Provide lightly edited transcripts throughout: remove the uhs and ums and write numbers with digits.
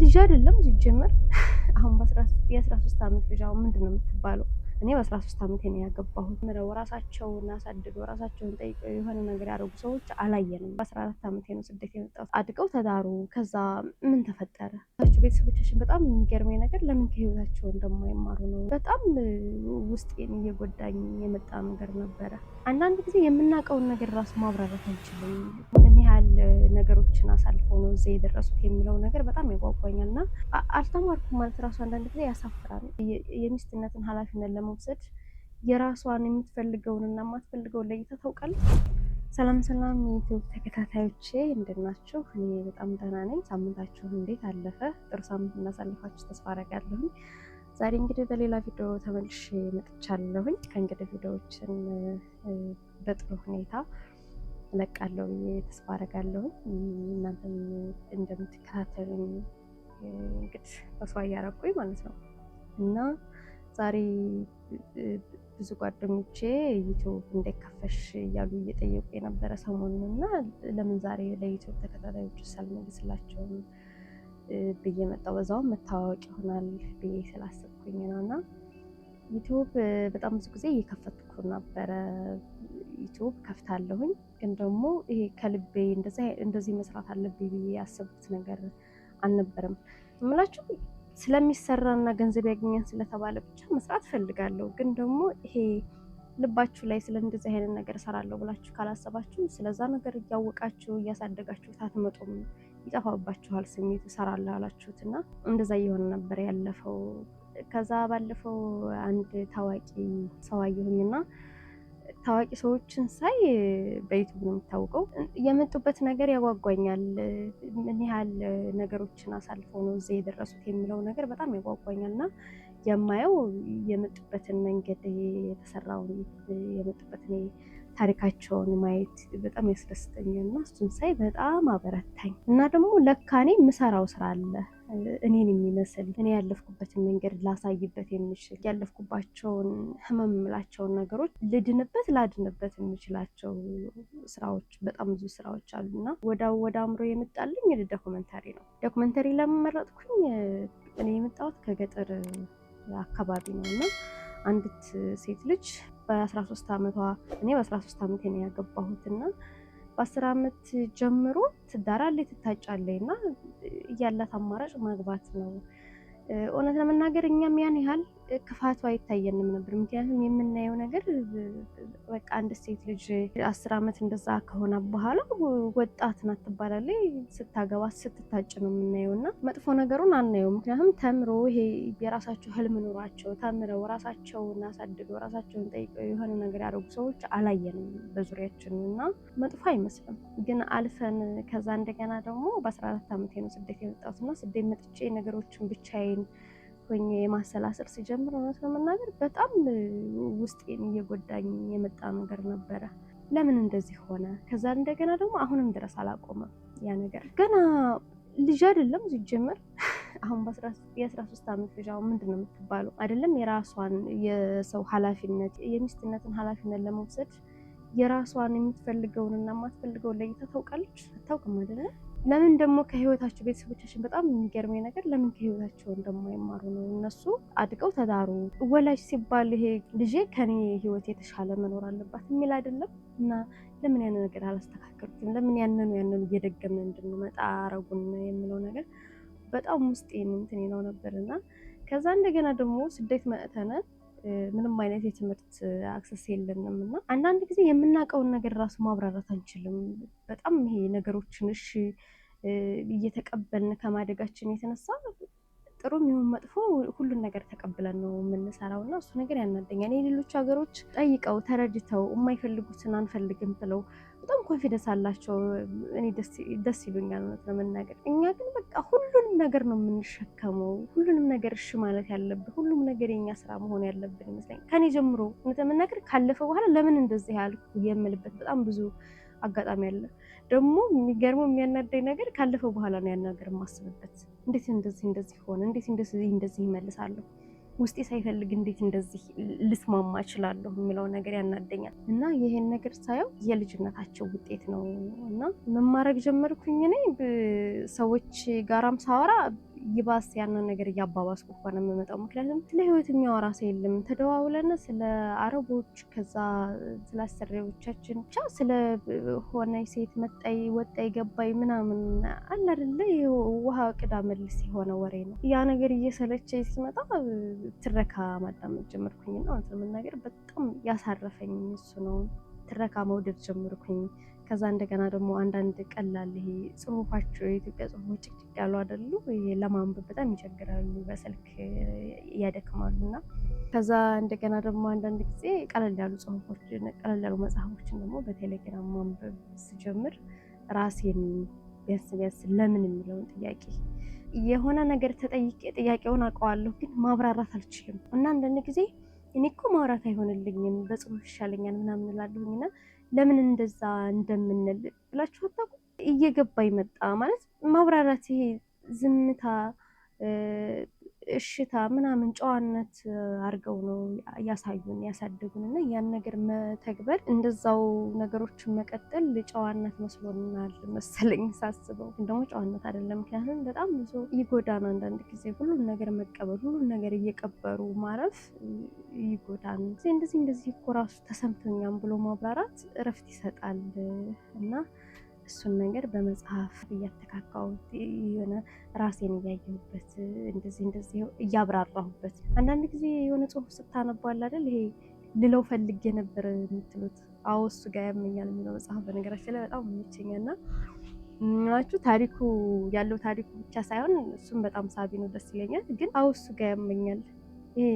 ልጅ አይደለም ሲጀመር አሁን የ13 ዓመት ልጅ አሁን ምንድነው የምትባለው? እኔ በ13 ዓመቴ ነው ያገባሁት። ምረው ራሳቸውን አሳድገው ራሳቸውን ጠይቀው የሆነ ነገር ያደረጉ ሰዎች አላየንም። በ14 ዓመቴ ነው ስደት የመጣሁት። አድገው ተዳሩ። ከዛ ምን ተፈጠረ? ቤተሰቦቻችን በጣም የሚገርመኝ ነገር ለምን ከህይወታቸው እንደማይማሩ ነው። በጣም ውስጤን እየጎዳኝ የመጣ ነገር ነበረ። አንዳንድ ጊዜ የምናውቀውን ነገር ራሱ ማብራራት አንችልም። ምን ያህል ነገሮችን አሳልፈው ነው እዚህ የደረሱት የሚለው ነገር በጣም ያጓጓኛል። እና አልተማርኩም ማለት ራሱ አንዳንድ ጊዜ ያሳፍራል። የሚስትነትን ኃላፊነት ለመውሰድ የራሷን የምትፈልገውን እና የማትፈልገውን ለይታ ታውቃለች። ሰላም ሰላም የዩቲዩብ ተከታታዮቼ እንደምን ናችሁ? እኔ በጣም ደህና ነኝ። ሳምንታችሁ እንዴት አለፈ? ጥሩ ሳምንት እናሳልፋችሁ ተስፋ አደርጋለሁ። ዛሬ እንግዲህ በሌላ ቪዲዮ ተመልሼ መጥቻለሁኝ። ከእንግዲህ ቪዲዮዎችን በጥሩ ሁኔታ እለቃለሁ ብዬ ተስፋ አደርጋለሁ። እናንተም እንደምትከታተሉኝ እንግዲህ ተስፋ እያደረኩኝ ማለት ነው። እና ዛሬ ብዙ ጓደኞቼ ዩቲዩብ እንዳይከፈሽ እያሉ እየጠየቁ የነበረ ሰሞኑን እና ለምን ዛሬ ለዩቲዩብ ተከታታዮች ሳልመልስላቸውም ብዬ መጣሁ። በዛውም መታወቅ ይሆናል ብዬ ስላሰብኩኝ ነው። እና ዩቲዩብ በጣም ብዙ ጊዜ እየከፈትኩ ነበረ። ዩቲዩብ ከፍታለሁኝ፣ ግን ደግሞ ይሄ ከልቤ እንደዚህ መስራት አለብኝ ብዬ ያሰብኩት ነገር አልነበረም። የምላችሁ ስለሚሰራና ገንዘብ ያገኛል ስለተባለ ብቻ መስራት ፈልጋለሁ። ግን ደግሞ ይሄ ልባችሁ ላይ ስለ እንደዚህ አይነት ነገር እሰራለሁ ብላችሁ ካላሰባችሁ ስለዛ ነገር እያወቃችሁ እያሳደጋችሁ አትመጡም። ይጠፋባችኋል ስሜት እሰራለሁ ያላችሁት እና እንደዛ እየሆነ ነበር ያለፈው። ከዛ ባለፈው አንድ ታዋቂ ሰው አየሁኝና ታዋቂ ሰዎችን ሳይ በዩቲዩብ ነው የሚታወቀው። የመጡበት ነገር ያጓጓኛል። ምን ያህል ነገሮችን አሳልፈው ነው እዚህ የደረሱት የሚለው ነገር በጣም ያጓጓኛል። እና የማየው የመጡበትን መንገድ የተሰራውን የመጡበትን ታሪካቸውን ማየት በጣም ያስደስተኛል። እና እሱን ሳይ በጣም አበረታኝ። እና ደግሞ ለካ እኔ የምሰራው ስራ አለ እኔን የሚመስል እኔ ያለፍኩበትን መንገድ ላሳይበት የሚችል ያለፍኩባቸውን ህመም የምላቸውን ነገሮች ላድንበት የሚችላቸው ስራዎች በጣም ብዙ ስራዎች አሉና ወደ አእምሮ የመጣልኝ ዶክመንተሪ ነው። ዶክመንተሪ ለምን መረጥኩኝ? እኔ የመጣሁት ከገጠር አካባቢ ነው እና አንዲት ሴት ልጅ በ13 ዓመቷ እኔ በ13 ዓመቴ ነው ያገባሁት እና በ10 ዓመት ጀምሮ ትዳራለች፣ ትታጫለች እና ያላት አማራጭ ማግባት ነው። እውነት ለመናገር እኛም ያን ያህል ክፋቱ አይታየንም ነበር። ምክንያቱም የምናየው ነገር በቃ አንድ ሴት ልጅ 10 ዓመት እንደዛ ከሆነ በኋላ ወጣት ናት ትባላለች። ስታገባ ስትታጭ ነው የምናየው እና መጥፎ ነገሩን አናየው። ምክንያቱም ተምሮ ይሄ የራሳቸው ህልም ኑሯቸው ተምረው ራሳቸውን አሳድገው ራሳቸውን ጠይቀው የሆነ ነገር ያደረጉ ሰዎች አላየንም በዙሪያችን እና መጥፎ አይመስልም። ግን አልፈን ከዛ እንደገና ደግሞ በ14 ዓመቴ ነው ስደት የመጣሁት እና ስደት መጥቼ ነገሮችን ብቻዬን ሆኜ የማሰላሰል ሲጀምር እውነት ለመናገር በጣም ውስጤን እየጎዳኝ የመጣ ነገር ነበረ። ለምን እንደዚህ ሆነ? ከዛ እንደገና ደግሞ አሁንም ድረስ አላቆመም ያ ነገር። ገና ልጅ አይደለም ሲጀመር አሁን የ13 ዓመት ልጅ አሁን ምንድነው የምትባለው? አይደለም የራሷን የሰው ኃላፊነት የሚስትነትን ኃላፊነት ለመውሰድ የራሷን የምትፈልገውን እና የማትፈልገውን ለይታ ታውቃለች? አታውቅም አይደለ? ለምን ደግሞ ከህይወታቸው ቤተሰቦቻችን በጣም የሚገርመኝ ነገር ለምን ከህይወታቸው እንደማይማሩ ነው። እነሱ አድገው ተዳሩ። ወላጅ ሲባል ይሄ ልጄ ከኔ ህይወት የተሻለ መኖር አለባት የሚል አይደለም። እና ለምን ያንን ነገር አላስተካከሉትም? ለምን ያንኑ እየደገምን እንድንመጣ አረጉን የሚለው ነገር በጣም ውስጤን እንትን ይለው ነበርና ከዛ እንደገና ደግሞ ስደት መጥተን ምንም አይነት የትምህርት አክሰስ የለንም እና አንዳንድ ጊዜ የምናውቀውን ነገር ራሱ ማብራራት አንችልም። በጣም ይሄ ነገሮችን እሺ እየተቀበልን ከማደጋችን የተነሳ ጥሩም ይሁን መጥፎ ሁሉን ነገር ተቀብለን ነው የምንሰራው እና እሱ ነገር ያናደኛል። የሌሎች ሀገሮች ጠይቀው ተረድተው የማይፈልጉትን አንፈልግም ብለው በጣም ኮንፊደንስ አላቸው። እኔ ደስ ይሉኛል እውነት ለመናገር። እኛ ግን በቃ ሁሉንም ነገር ነው የምንሸከመው። ሁሉንም ነገር እሺ ማለት ያለብን፣ ሁሉም ነገር የኛ ስራ መሆን ያለብን ይመስለኛል። ከኔ ጀምሮ እውነት ለመናገር ካለፈ በኋላ ለምን እንደዚህ ያልኩ የምልበት በጣም ብዙ አጋጣሚ አለ። ደግሞ የሚገርመው የሚያናደኝ ነገር ካለፈው በኋላ ነው ያን ነገር የማስብበት። እንዴት እንደዚህ ሆነ? እንዴት እንደዚህ ይመልሳለሁ? ውስጤ ሳይፈልግ እንዴት እንደዚህ ልስማማ እችላለሁ የሚለው ነገር ያናደኛል። እና ይሄን ነገር ሳየው የልጅነታቸው ውጤት ነው እና መማረግ ጀመርኩኝ። እኔ ሰዎች ጋራም ሳወራ ይባስ ያንን ነገር እያባባስኩ እንኳን የምመጣው። ምክንያቱም ስለ ህይወት የሚያወራ ሰው የለም። ተደዋውለን ስለ አረቦች፣ ከዛ ስለ አሰሪዎቻችን፣ ብቻ ስለ ሆነ ሴት መጣይ ወጣይ ገባይ ምናምን አለ አይደለ? ውሃ ቅዳ መልስ የሆነ ወሬ ነው። ያ ነገር እየሰለቸ ሲመጣ ትረካ ማዳመጥ ጀመርኩኝ እና አንተ ነገር በጣም ያሳረፈኝ እሱ ነው። ትረካ መውደድ ጀመርኩኝ። ከዛ እንደገና ደግሞ አንዳንድ ቀላል ይሄ ጽሁፋቸው የኢትዮጵያ ጽሁፎች ጭቅጭቅ ያሉ አይደሉ? ይሄ ለማንበብ በጣም ይቸግራሉ፣ በስልክ ያደክማሉ። እና ከዛ እንደገና ደግሞ አንዳንድ ጊዜ ቀለል ያሉ ጽሁፎች፣ ቀለል ያሉ መጽሐፎችን ደግሞ በቴሌግራም ማንበብ ስጀምር ራሴን ቢያስ ለምን የሚለውን ጥያቄ የሆነ ነገር ተጠይቄ ጥያቄውን አውቀዋለሁ ግን ማብራራት አልችልም። እና አንዳንድ ጊዜ እኔ እኮ ማውራት አይሆንልኝም በጽሁፍ ይሻለኛል ምናምን እላለሁኝና ለምን እንደዛ እንደምንል ብላችሁ አታውቁ? እየገባኝ መጣ ማለት ማብራራት፣ ይሄ ዝምታ፣ እሽታ ምናምን ጨዋነት አድርገው ነው ያሳዩን ያሳደጉን። እና ያን ነገር መተግበር እንደዛው ነገሮችን መቀጠል ጨዋነት መስሎናል መሰለኝ ሳስበው። ግን ደግሞ ጨዋነት አይደለም። ምክንያቱም በጣም ብዙ ይጎዳን። አንዳንድ ጊዜ ሁሉን ነገር መቀበል፣ ሁሉን ነገር እየቀበሩ ማረፍ ይጎዳን። እንደዚህ እኮ ራሱ ተሰምቶኛም ብሎ ማብራራት እረፍት ይሰጣል። እና እሱን ነገር በመጽሐፍ እያተካካሁት የሆነ ራሴን እያየሁበት እንደዚህ እያብራራሁበት። አንዳንድ ጊዜ የሆነ ጽሁፍ ስታነባል አይደል ይሄ ልለው ፈልጌ ነበር የምትሉት አዎ እሱ ጋር ያመኛል የሚለው መጽሐፍ በነገራችን ላይ በጣም ይመቸኛል። እና ምናችሁ ታሪኩ ያለው ታሪኩ ብቻ ሳይሆን እሱም በጣም ሳቢ ነው፣ ደስ ይለኛል። ግን አዎ እሱ ጋር ያመኛል። ይሄ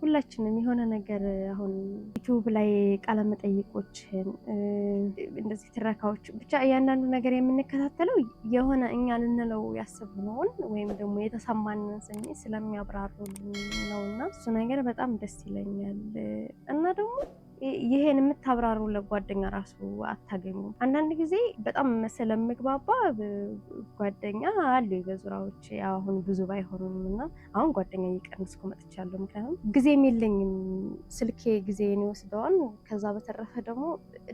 ሁላችንም የሆነ ነገር አሁን ዩቲዩብ ላይ ቃለ መጠይቆችን እንደዚህ ትረካዎች ብቻ እያንዳንዱ ነገር የምንከታተለው የሆነ እኛ ልንለው ያሰብነውን ወይም ደግሞ የተሰማንን ስሜት ስለሚያብራሩልን ነው። እና እሱ ነገር በጣም ደስ ይለኛል። እና ደግሞ ይሄን የምታብራሩ ለጓደኛ ራሱ አታገኙም። አንዳንድ ጊዜ በጣም ስለምግባባ ጓደኛ አሉ በዙሪያዎች፣ አሁን ብዙ ባይሆኑም። እና አሁን ጓደኛ እየቀነስኩ መጥቻለሁ። ምክንያቱም ጊዜም የለኝም፣ ስልኬ ጊዜን ይወስደዋል። ከዛ በተረፈ ደግሞ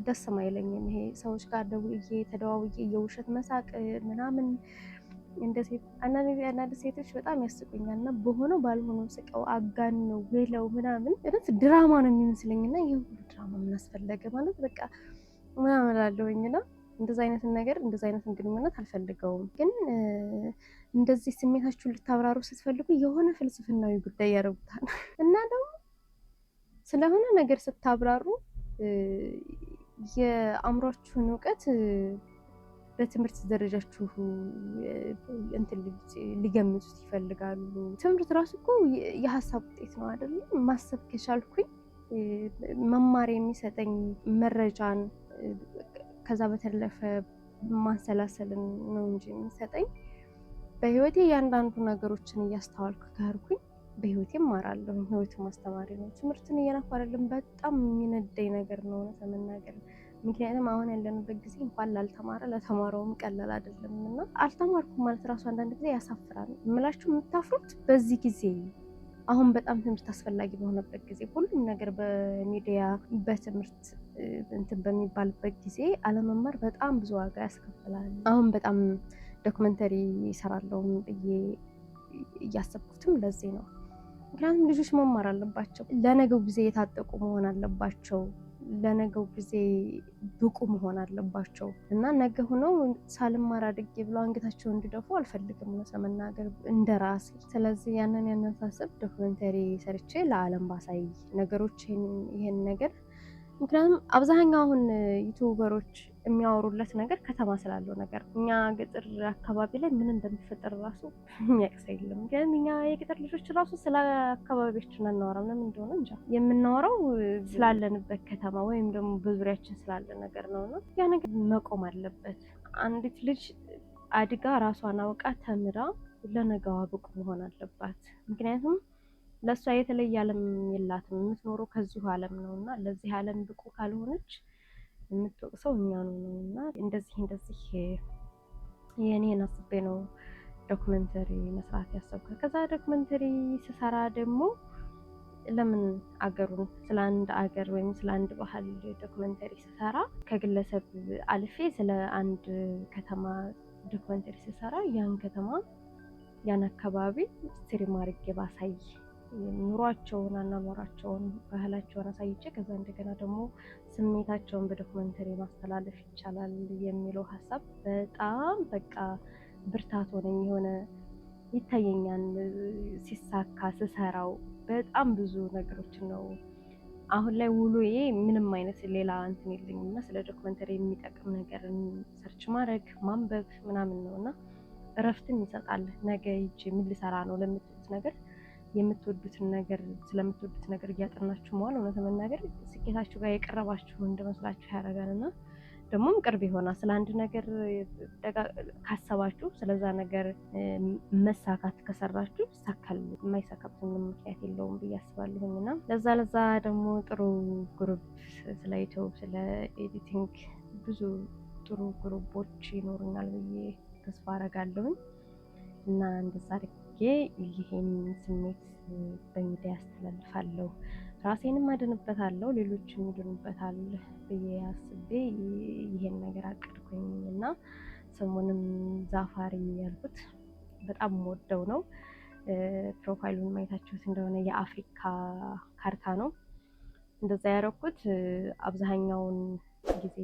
ደስም አይለኝም ይሄ ሰዎች ጋር ደውዬ ተደዋውዬ የውሸት መሳቅ ምናምን። እንደ ሴት አንዳንድ ሴቶች በጣም ያስቁኛል። እና በሆነው ባልሆነው ስቀው አጋን ነው ብለው ምናምን እረት ድራማ ነው የሚመስለኝ። እና ይህ ሁሉ ድራማ ምን አስፈለገ ማለት በቃ ምናምን እላለሁኝ። እና እንደዛ አይነትን ነገር እንደዛ አይነትን ግንኙነት አልፈልገውም። ግን እንደዚህ ስሜታችሁን ልታብራሩ ስትፈልጉ የሆነ ፍልስፍናዊ ጉዳይ ያደርጉታል። እና ደግሞ ስለሆነ ነገር ስታብራሩ የአእምሯችሁን እውቀት በትምህርት ደረጃችሁ እንትን ሊገምቱት ይፈልጋሉ። ትምህርት ራሱ እኮ የሀሳብ ውጤት ነው አይደል? ማሰብ ከቻልኩኝ መማር የሚሰጠኝ መረጃን ከዛ በተለፈ ማሰላሰልን ነው እንጂ የሚሰጠኝ በህይወቴ እያንዳንዱ ነገሮችን እያስተዋልኩ ከሄድኩኝ በህይወቴ እማራለሁ። ህይወት ማስተማሪ ነው። ትምህርትን እየናኩ አይደለም። በጣም የሚነደኝ ነገር ነው እውነት ለመናገር። ምክንያቱም አሁን ያለንበት ጊዜ እንኳን ላልተማረ ለተማረውም ቀላል አይደለም። እና አልተማርኩም ማለት ራሱ አንዳንድ ጊዜ ያሳፍራል። የምላችሁ የምታፍሩት በዚህ ጊዜ አሁን በጣም ትምህርት አስፈላጊ በሆነበት ጊዜ ሁሉም ነገር በሚዲያ በትምህርት እንትን በሚባልበት ጊዜ አለመማር በጣም ብዙ ዋጋ ያስከፍላል። አሁን በጣም ዶክመንተሪ ይሰራለሁ ብዬ እያሰብኩትም ለዚህ ነው። ምክንያቱም ልጆች መማር አለባቸው። ለነገው ጊዜ የታጠቁ መሆን አለባቸው። ለነገው ጊዜ ብቁ መሆን አለባቸው። እና ነገ ሆነው ሳልማር አድጌ ብለው አንገታቸውን እንዲደፉ አልፈልግም ለመናገር እንደ ራሴ። ስለዚህ ያንን ሳስብ ዶክመንተሪ ሰርቼ ለዓለም ባሳይ ነገሮች ይሄን ነገር። ምክንያቱም አብዛኛው አሁን ዩቲዩበሮች የሚያወሩለት ነገር ከተማ ስላለው ነገር፣ እኛ ገጠር አካባቢ ላይ ምን እንደሚፈጠር ራሱ የሚያቅሰ የለም። ምክንያቱም እኛ የገጠር ልጆች ራሱ ስለ አካባቢያችን አናወራም። ለምን እንደሆነ እንጃ። የምናወራው ስላለንበት ከተማ ወይም ደግሞ በዙሪያችን ስላለ ነገር ነው። እና ያ ነገር መቆም አለበት። አንዲት ልጅ አድጋ ራሷን አውቃ ተምራ ለነገዋ ብቁ መሆን አለባት። ምክንያቱም ለእሷ የተለየ ዓለም የላትም። የምትኖረው ከዚሁ ዓለም ነው። እና ለዚህ ዓለም ብቁ ካልሆነች የምትወቅሰው እኛኑ ነው። እና እንደዚህ የእኔን አስቤ ነው ዶክመንተሪ መስራት ያሰብኩት። ከዛ ዶክመንተሪ ስሰራ ደግሞ ለምን አገሩን ስለ አንድ አገር ወይም ስለ አንድ ባህል ዶክመንተሪ ስሰራ ከግለሰብ አልፌ ስለ አንድ ከተማ ዶክመንተሪ ስሰራ ያን ከተማ ያን አካባቢ ስትሪም አድርጌ ባሳይ ኑሯቸውን፣ አናኗራቸውን፣ ባህላቸውን አሳይቼ ከዛ እንደገና ደግሞ ስሜታቸውን በዶክመንተሪ ማስተላለፍ ይቻላል የሚለው ሀሳብ በጣም በቃ ብርታት ሆነኝ። የሆነ ይታየኛል ሲሳካ ስሰራው በጣም ብዙ ነገሮችን ነው። አሁን ላይ ውሎዬ ምንም አይነት ሌላ እንትን የለኝም እና ስለ ዶክመንተሪ የሚጠቅም ነገር ሰርች ማድረግ ማንበብ ምናምን ነው እና እረፍትም ይሰጣል። ነገ ይቺ ምን ልሰራ ነው ለምትሉት ነገር የምትወዱትን ነገር ስለምትወዱት ነገር እያጠናችሁ መዋል እውነት ለመናገር ስኬታችሁ ጋር የቀረባችሁ እንደመስላችሁ ያደርጋል እና ደግሞም ቅርብ ይሆናል። ስለ አንድ ነገር ካሰባችሁ ስለዛ ነገር መሳካት ከሰራችሁ ይሳካል። የማይሳካበት ምንም ምክንያት የለውም ብዬ አስባለሁኝ እና ለዛ ደግሞ ጥሩ ግሩፕ ስለ ዩቲዩብ ስለ ኤዲቲንግ ብዙ ጥሩ ግሩፖች ይኖሩኛል ብዬ ተስፋ አደርጋለሁኝ እና እንደዛ አድርጌ ይሄን ስሜት በሚዲያ ያስተላልፋለሁ። ራሴንም አድንበታለሁ፣ ሌሎችም ይድኑበታል ብዬ አስቤ ይሄን ነገር አቀድኩኝ እና ስሙንም ዛፋሪ ያልኩት በጣም ወደው ነው። ፕሮፋይሉን ማየታችሁት እንደሆነ የአፍሪካ ካርታ ነው። እንደዛ ያደረኩት አብዛኛውን ጊዜ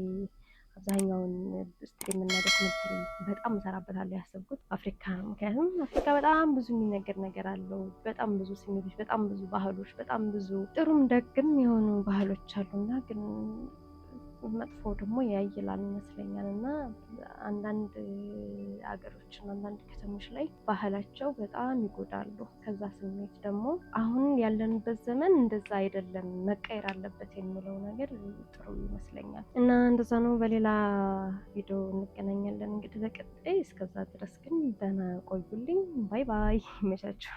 አብዛኛውን ስትሪም እና ዶክመንተሪ በጣም እሰራበታለሁ ያሰብኩት አፍሪካ ነው። ምክንያቱም አፍሪካ በጣም ብዙ የሚነገር ነገር አለው። በጣም ብዙ ስሜቶች፣ በጣም ብዙ ባህሎች፣ በጣም ብዙ ጥሩም ደግም የሆኑ ባህሎች አሉና ግን መጥፎ ደግሞ ያይላል ይመስለኛል እና አንዳንድ አገሮችና አንዳንድ ከተሞች ላይ ባህላቸው በጣም ይጎዳሉ። ከዛ ስሜት ደግሞ አሁን ያለንበት ዘመን እንደዛ አይደለም መቀየር አለበት የሚለው ነገር ጥሩ ይመስለኛል እና እንደዛ ነው። በሌላ ቪዲዮ እንገናኛለን እንግዲህ በቀጣይ። እስከዛ ድረስ ግን ደህና ቆዩልኝ። ባይ ባይ። ይመቻችሁ።